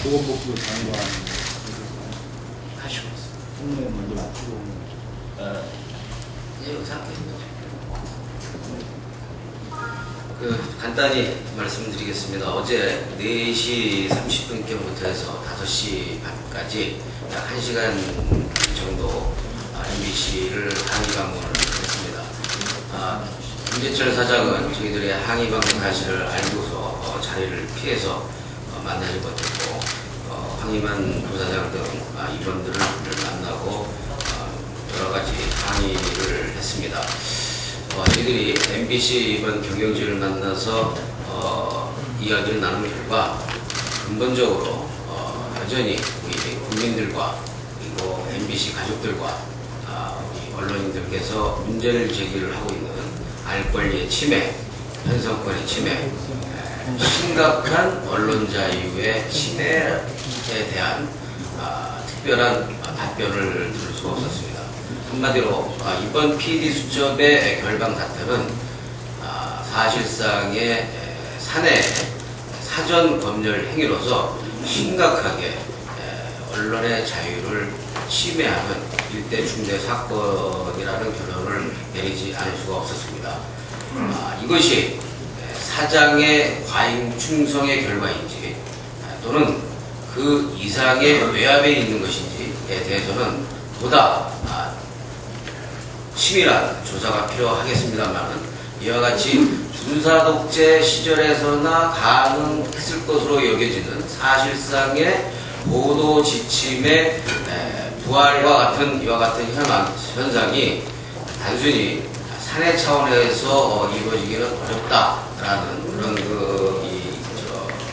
보건복지부 장관 하시고 총무에 먼저 맞추고 간단히 말씀드리겠습니다. 어제 4시 30분경부터 해서 5시 반까지 약 1시간 정도 MBC를 항의 방문을 했습니다. 김재철 사장은 저희들의 항의 방문 사실을 알고서 자리를 피해서 만나지 못했고, 황희만 부사장 등 임원들을 만나고 여러 가지 항의를 했습니다. 저희들이 MBC 이번 경영진을 만나서 이야기를 나눈 결과 근본적으로 여전히 우리 국민들과 그리고 MBC 가족들과 우리 언론인들께서 문제를 제기를 하고 있는 알 권리의 침해, 편성권의 침해, 심각한 언론 자유의 침해에 대한 특별한 답변을 들을 수가 없었습니다. 한마디로 이번 PD 수첩의 결방 사태는 사실상의 사내 사전 검열 행위로서 심각하게 언론의 자유를 침해하는 일대 중대 사건이라는 결론을 내리지 않을 수가 없었습니다. 이것이 사장의 과잉 충성의 결과인지 또는 그 이상의 외압에 있는 것인지에 대해서는 보다 치밀한 조사가 필요하겠습니다만, 이와 같이 군사 독재 시절에서나 가능했을 것으로 여겨지는 사실상의 보도 지침의 부활과 같은 이와 같은 현상이 단순히 사내 차원에서 이루어지기는 어렵다라는 그런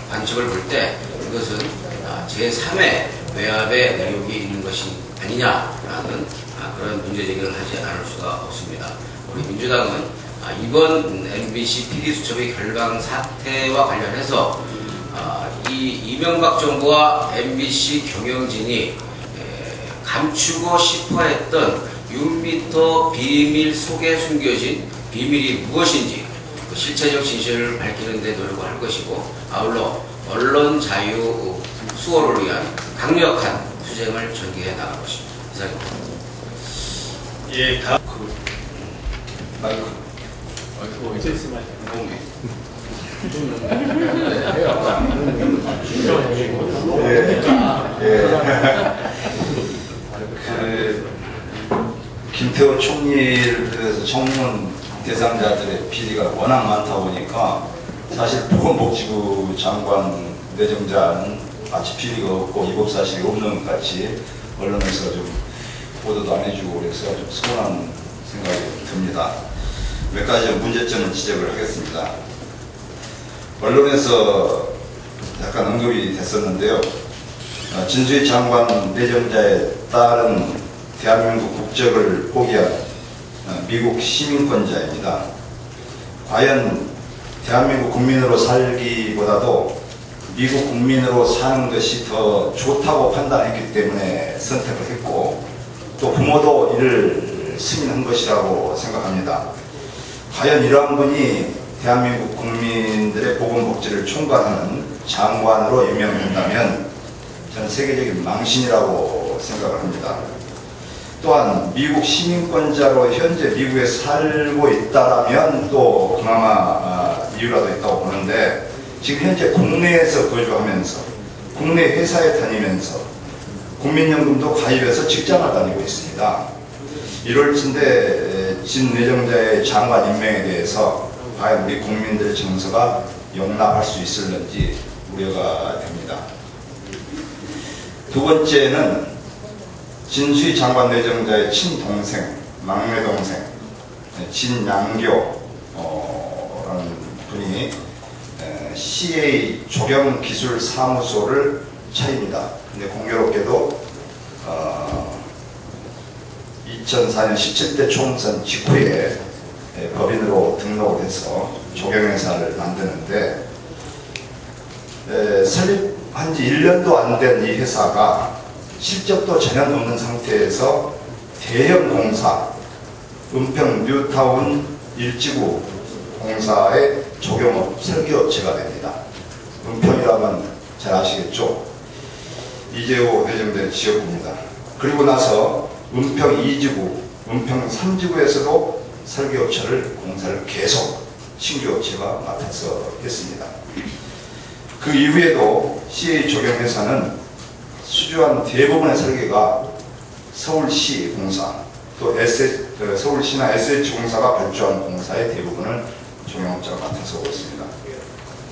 관측을 볼 때 이것은 제3의 외압의 의혹이 있는 것이 아니냐라는 그런 문제 제기를 하지 않을 수가 없습니다. 우리 민주당은 이번 MBC PD 수첩의 결방 사태와 관련해서 이 이명박 정부와 MBC 경영진이 감추고 싶어 했던 6m 비밀 속에 숨겨진 비밀이 무엇인지 그 실체적 진실을 밝히는 데 노력을 할 것이고, 아울러 언론 자유 수호를 위한 강력한 투쟁을 전개해 나갈 것입니다. 이상입니다. 예, 마이크. 김태호 총리를 비롯해서 청문 대상자들의 비리가 워낙 많다 보니까 사실 보건복지부 장관 내정자는 마치 비리가 없고 위법 사실이 없는 것 같이 언론에서 좀 보도도 안 해주고 그래서 좀 서운한 생각이 듭니다. 몇 가지 문제점을 지적을 하겠습니다. 언론에서 약간 언급이 됐었는데요. 진수희 장관 내정자에 따른 대한민국 국적을 포기한 미국 시민권자입니다. 과연 대한민국 국민으로 살기보다도 미국 국민으로 사는 것이 더 좋다고 판단했기 때문에 선택을 했고, 또 부모도 이를 승인한 것이라고 생각합니다. 과연 이러한 분이 대한민국 국민들의 보건복지를 총괄하는 장관으로 임명된다면 저는 세계적인 망신이라고 생각을 합니다. 또한 미국 시민권자로 현재 미국에 살고 있다라면 또 그나마 이유라도 있다고 보는데, 지금 현재 국내에서 거주하면서 국내 회사에 다니면서 국민연금도 가입해서 직장을 다니고 있습니다. 이럴 텐데 진 내정자의 장관 임명에 대해서 과연 우리 국민들의 정서가 용납할 수 있을는지 우려가 됩니다. 두 번째는 진수희 장관 내정자의 친동생, 막내동생 진양교라는 분이 CA 조경기술사무소를 차립니다. 근데 공교롭게도 2004년 17대 총선 직후에 법인으로 등록을 해서 조경회사를 만드는데, 설립한 지 1년도 안 된 이 회사가 실적도 전혀 없는 상태에서 대형 공사, 은평 뉴타운 일지구 공사의 조경업 설계업체가 됩니다. 은평이라면 잘 아시겠죠? 이재호 내정대 지역구입니다. 그리고 나서 은평 2지구, 은평 3지구에서도 설계업체를 공사를 계속 신규 업체가 맡아서 했습니다. 그 이후에도 CA 조경회사는 수주한 대부분의 설계가 서울시 공사, 또 서울시나 SH공사가 발주한 공사의 대부분을 조경업체가 맡아서 오고 있습니다.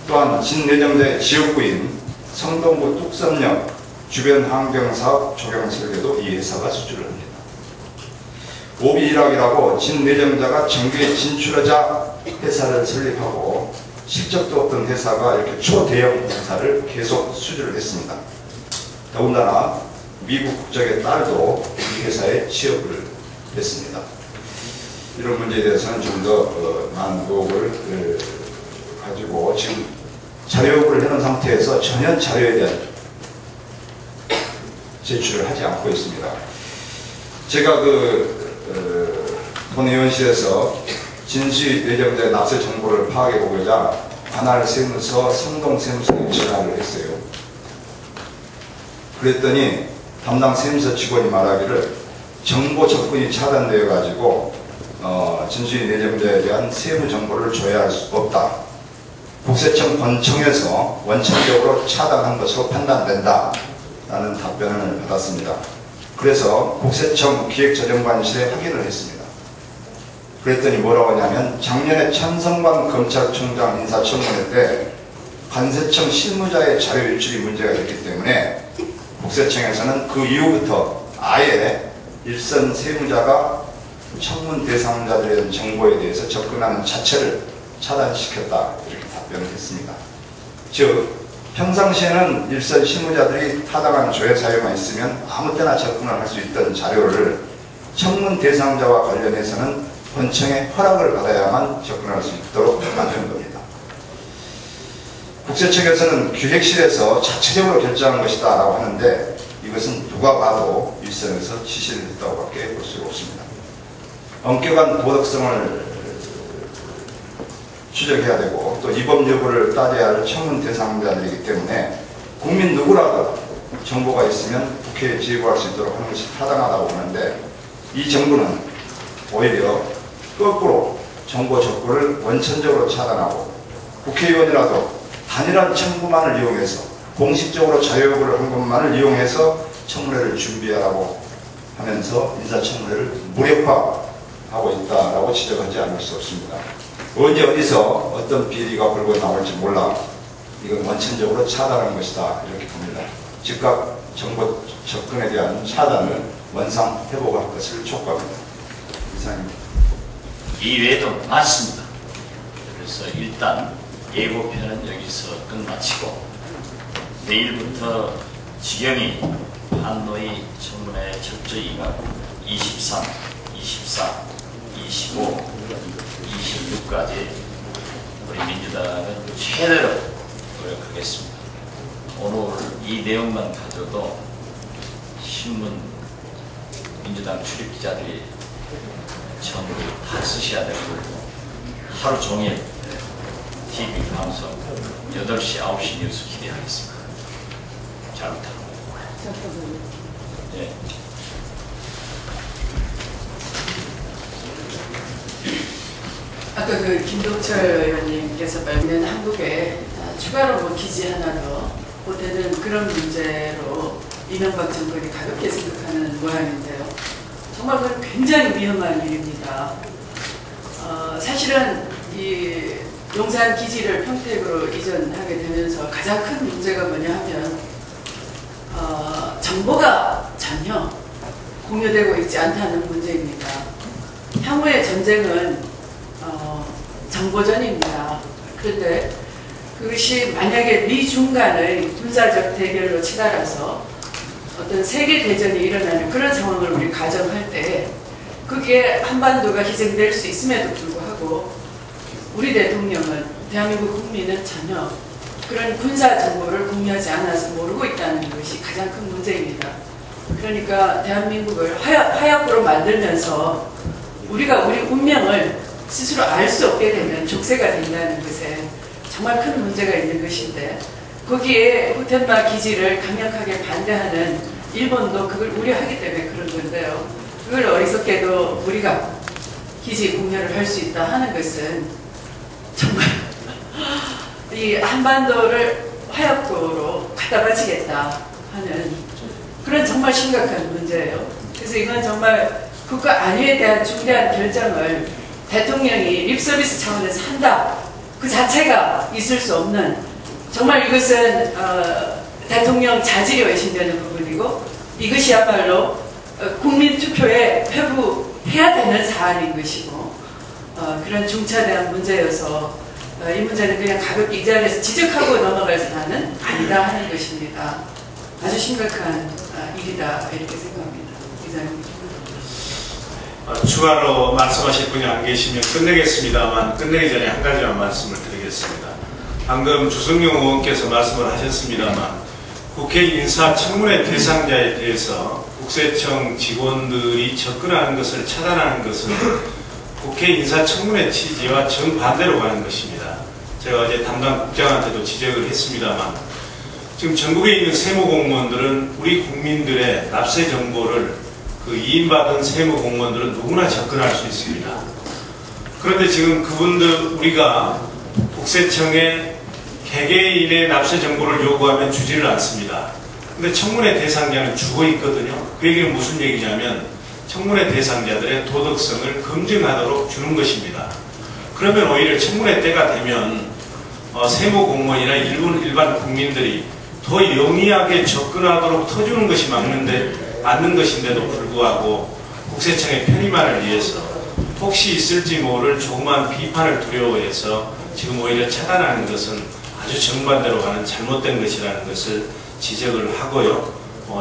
또한 진내정대 지역구인 성동구 뚝섬역 주변 환경사업 조경 설계도 이 회사가 수주를 합니다. 오비일학이라고 진내정자가 정규에 진출하자 회사를 설립하고 실적도 없던 회사가 이렇게 초대형 공사를 계속 수주를 했습니다. 더군다나 미국 국적의 딸도 이 회사에 취업을 했습니다. 이런 문제에 대해서는 좀 더 많은 의혹을 가지고 지금 자료 요구를 해놓은 상태에서 전혀 자료에 대한 제출을 하지 않고 있습니다. 제가 본의원실에서 진수희 내정자의 납세 정보를 파악해 보고자 관할 세무서 성동 세무서에 전화를 했어요. 그랬더니 담당 세무서 직원이 말하기를 정보 접근이 차단되어 가지고 진수희 내정자에 대한 세무 정보를 조회할 수 없다. 국세청 권청에서 원천적으로 차단한 것으로 판단된다. 라는 답변을 받았습니다. 그래서 국세청 기획재정관실에 확인을 했습니다. 그랬더니 뭐라고 하냐면 작년에 천성관 검찰총장 인사청문회 때 관세청 실무자의 자료 유출이 문제가 됐기 때문에 국세청에서는 그 이후부터 아예 일선 세무자가 청문 대상자들에 대한 정보에 대해서 접근하는 자체를 차단시켰다 이렇게 답변을 했습니다. 즉 평상시에는 일선 실무자들이 타당한 조회 사유만 있으면 아무 때나 접근을 할 수 있던 자료를 청문 대상자와 관련해서는 본청의 허락을 받아야만 접근할 수 있도록 만든 겁니다. 국세청에서는 기획실에서 자체적으로 결정한 것이다 라고 하는데 이것은 누가 봐도 일선에서 지시를 했다고 밖에 볼 수 없습니다. 엄격한 도덕성을 추적해야 되고 또 위법 여부를 따져야 할 청문 대상자들이기 때문에 국민 누구라도 정보가 있으면 국회에 제보할 수 있도록 하는 것이 타당하다고 보는데 이 정부는 오히려 거꾸로 정보 접근을 원천적으로 차단하고 국회의원이라도 단일한 청구만을 이용해서 공식적으로 자료 요구를 한 것만을 이용해서 청문회를 준비하라고 하면서 인사청문회를 무력화하고 있다라고 지적하지 않을 수 없습니다. 언제 어디서 어떤 비리가 불고 나올지 몰라 이건 원천적으로 차단한 것이다 이렇게 봅니다. 즉각 정보 접근에 대한 차단을 원상 회복할 것을 촉구합니다. 이상입니다. 이외에도 많습니다. 그래서 일단 예고편은 여기서 끝마치고 내일부터 지경이 한노이 청문회 철저히 23, 24, 25, 26까지 우리 민주당은 최대로 노력하겠습니다. 오늘 이 내용만 가져도 신문 민주당 출입 기자들이 전부 다 쓰셔야 되고 하루 종일 TV 방송 8시, 9시 뉴스 기대하겠습니다. 잘 부탁드립니다. 예. 아까 김동철 의원님께서 말하는 한국에 추가로 기지 하나 더 보태는 그런 문제로 이명박 정권이 가볍게 생각하는 모양인데요. 정말 그건 굉장히 위험한 일입니다. 사실은 이 용산 기지를 평택으로 이전하게 되면서 가장 큰 문제가 뭐냐 하면 정보가 전혀 공유되고 있지 않다는 문제입니다. 향후의 전쟁은 정보전입니다. 그런데 그것이 만약에 미중 간의 군사적 대결로 치달아서 어떤 세계 대전이 일어나는 그런 상황을 우리 가정할 때 그게 한반도가 희생될 수 있음에도 불구하고 우리 대통령은 대한민국 국민은 전혀 그런 군사 정보를 공유하지 않아서 모르고 있다는 것이 가장 큰 문제입니다. 그러니까 대한민국을 화약고로 만들면서 우리가 우리 운명을 스스로 알 수 없게 되면 족쇄가 된다는 것에 정말 큰 문제가 있는 것인데 거기에 호텐마 기지를 강력하게 반대하는 일본도 그걸 우려하기 때문에 그런 건데요. 그걸 어리석게도 우리가 기지 공여를 할 수 있다 하는 것은 정말 이 한반도를 화약고로 갖다 바치겠다 하는 그런 정말 심각한 문제예요. 그래서 이건 정말 국가 안위에 대한 중대한 결정을 대통령이 립서비스 차원에서 한다. 그 자체가 있을 수 없는 정말 이것은 대통령 자질이 의심되는 부분이고 이것이야말로 국민투표에 회부해야 되는 사안인 것이고 그런 중차대한 문제여서 이 문제는 그냥 가볍게 이 자리에서 지적하고 넘어갈 사안은 아니다 하는 것입니다. 아주 심각한 일이다 이렇게 생각합니다. 기자님. 추가로 말씀하실 분이 안 계시면 끝내겠습니다.만 끝내기 전에 한 가지만 말씀을 드리겠습니다. 방금 주성용 의원께서 말씀을 하셨습니다만 국회 인사청문회 대상자에 대해서 국세청 직원들이 접근하는 것을 차단하는 것은 국회 인사청문회 취지와 정반대로 가는 것입니다. 제가 어제 담당 국장한테도 지적을 했습니다만 지금 전국에 있는 세무공무원들은 우리 국민들의 납세 정보를 그 이임받은 세무공무원들은 누구나 접근할 수 있습니다. 그런데 지금 그분들 우리가 국세청에 개개인의 납세 정보를 요구하면 주지를 않습니다. 근데 청문회 대상자는 죽어 있거든요. 그 얘기는 무슨 얘기냐면 청문회 대상자들의 도덕성을 검증하도록 주는 것입니다. 그러면 오히려 청문회 때가 되면 세무공무원이나 일반 국민들이 더 용이하게 접근하도록 터주는 것이 맞는 것인데도 불구하고 국세청의 편의만을 위해서 혹시 있을지 모를 조그만 비판을 두려워해서 지금 오히려 차단하는 것은 아주 정반대로 가는 잘못된 것이라는 것을 지적을 하고요.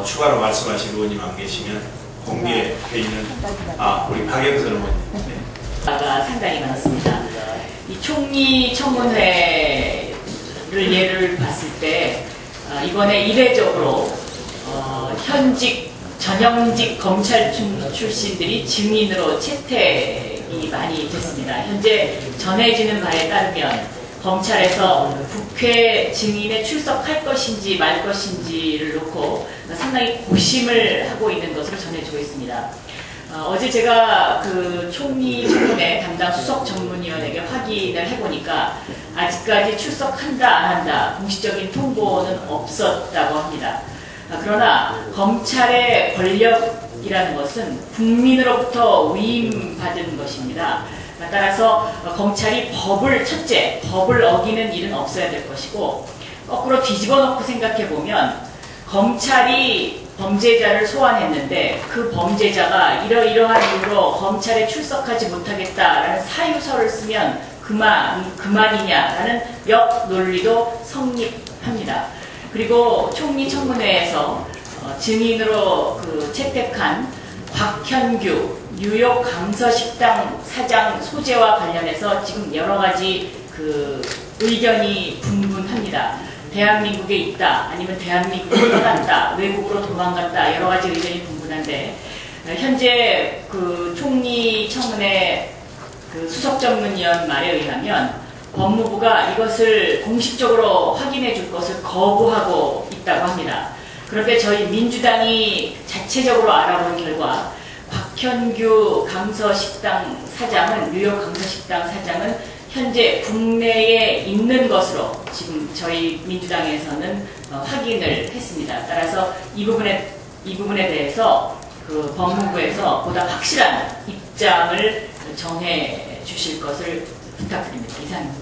추가로 말씀하실 의원님 안 계시면 공개 회의는 우리 박영선 의원님. 네. 상당히 많습니다. 이 총리 청문회를 예를 봤을 때 이번에 이례적으로 현직 전형직 검찰 출신들이 증인으로 채택이 많이 됐습니다. 현재 전해지는 바에 따르면 검찰에서 국회 증인에 출석할 것인지 말 것인지를 놓고 상당히 고심을 하고 있는 것으로 전해지고 있습니다. 어제 제가 그 총리 청문회 담당 수석 전문위원에게 확인을 해보니까 아직까지 출석한다 안 한다 공식적인 통보는 없었다고 합니다. 그러나 검찰의 권력이라는 것은 국민으로부터 위임받은 것입니다. 따라서 검찰이 첫째, 법을 어기는 일은 없어야 될 것이고 거꾸로 뒤집어 놓고 생각해 보면 검찰이 범죄자를 소환했는데 그 범죄자가 이러이러한 이유로 검찰에 출석하지 못하겠다라는 사유서를 쓰면 그만이냐라는 역논리도 성립합니다. 그리고 총리 청문회에서 증인으로 채택한 곽현규 뉴욕 강서식당 사장 소재와 관련해서 지금 여러 가지 의견이 분분합니다. 대한민국에 있다, 아니면 대한민국을 떠났다, 외국으로 도망갔다, 여러 가지 의견이 분분한데 현재 총리 청문회 수석 전문위원 말에 의하면 법무부가 이것을 공식적으로 확인해 줄 것을 거부하고 있다고 합니다. 그런데 저희 민주당이 자체적으로 알아본 결과 곽현규 강서식당 사장은 뉴욕 강서식당 사장은 현재 국내에 있는 것으로 지금 저희 민주당에서는 확인을 했습니다. 따라서 이 부분에 대해서 법무부에서 보다 확실한 입장을 정해 주실 것을 부탁드립니다. 이상입니다.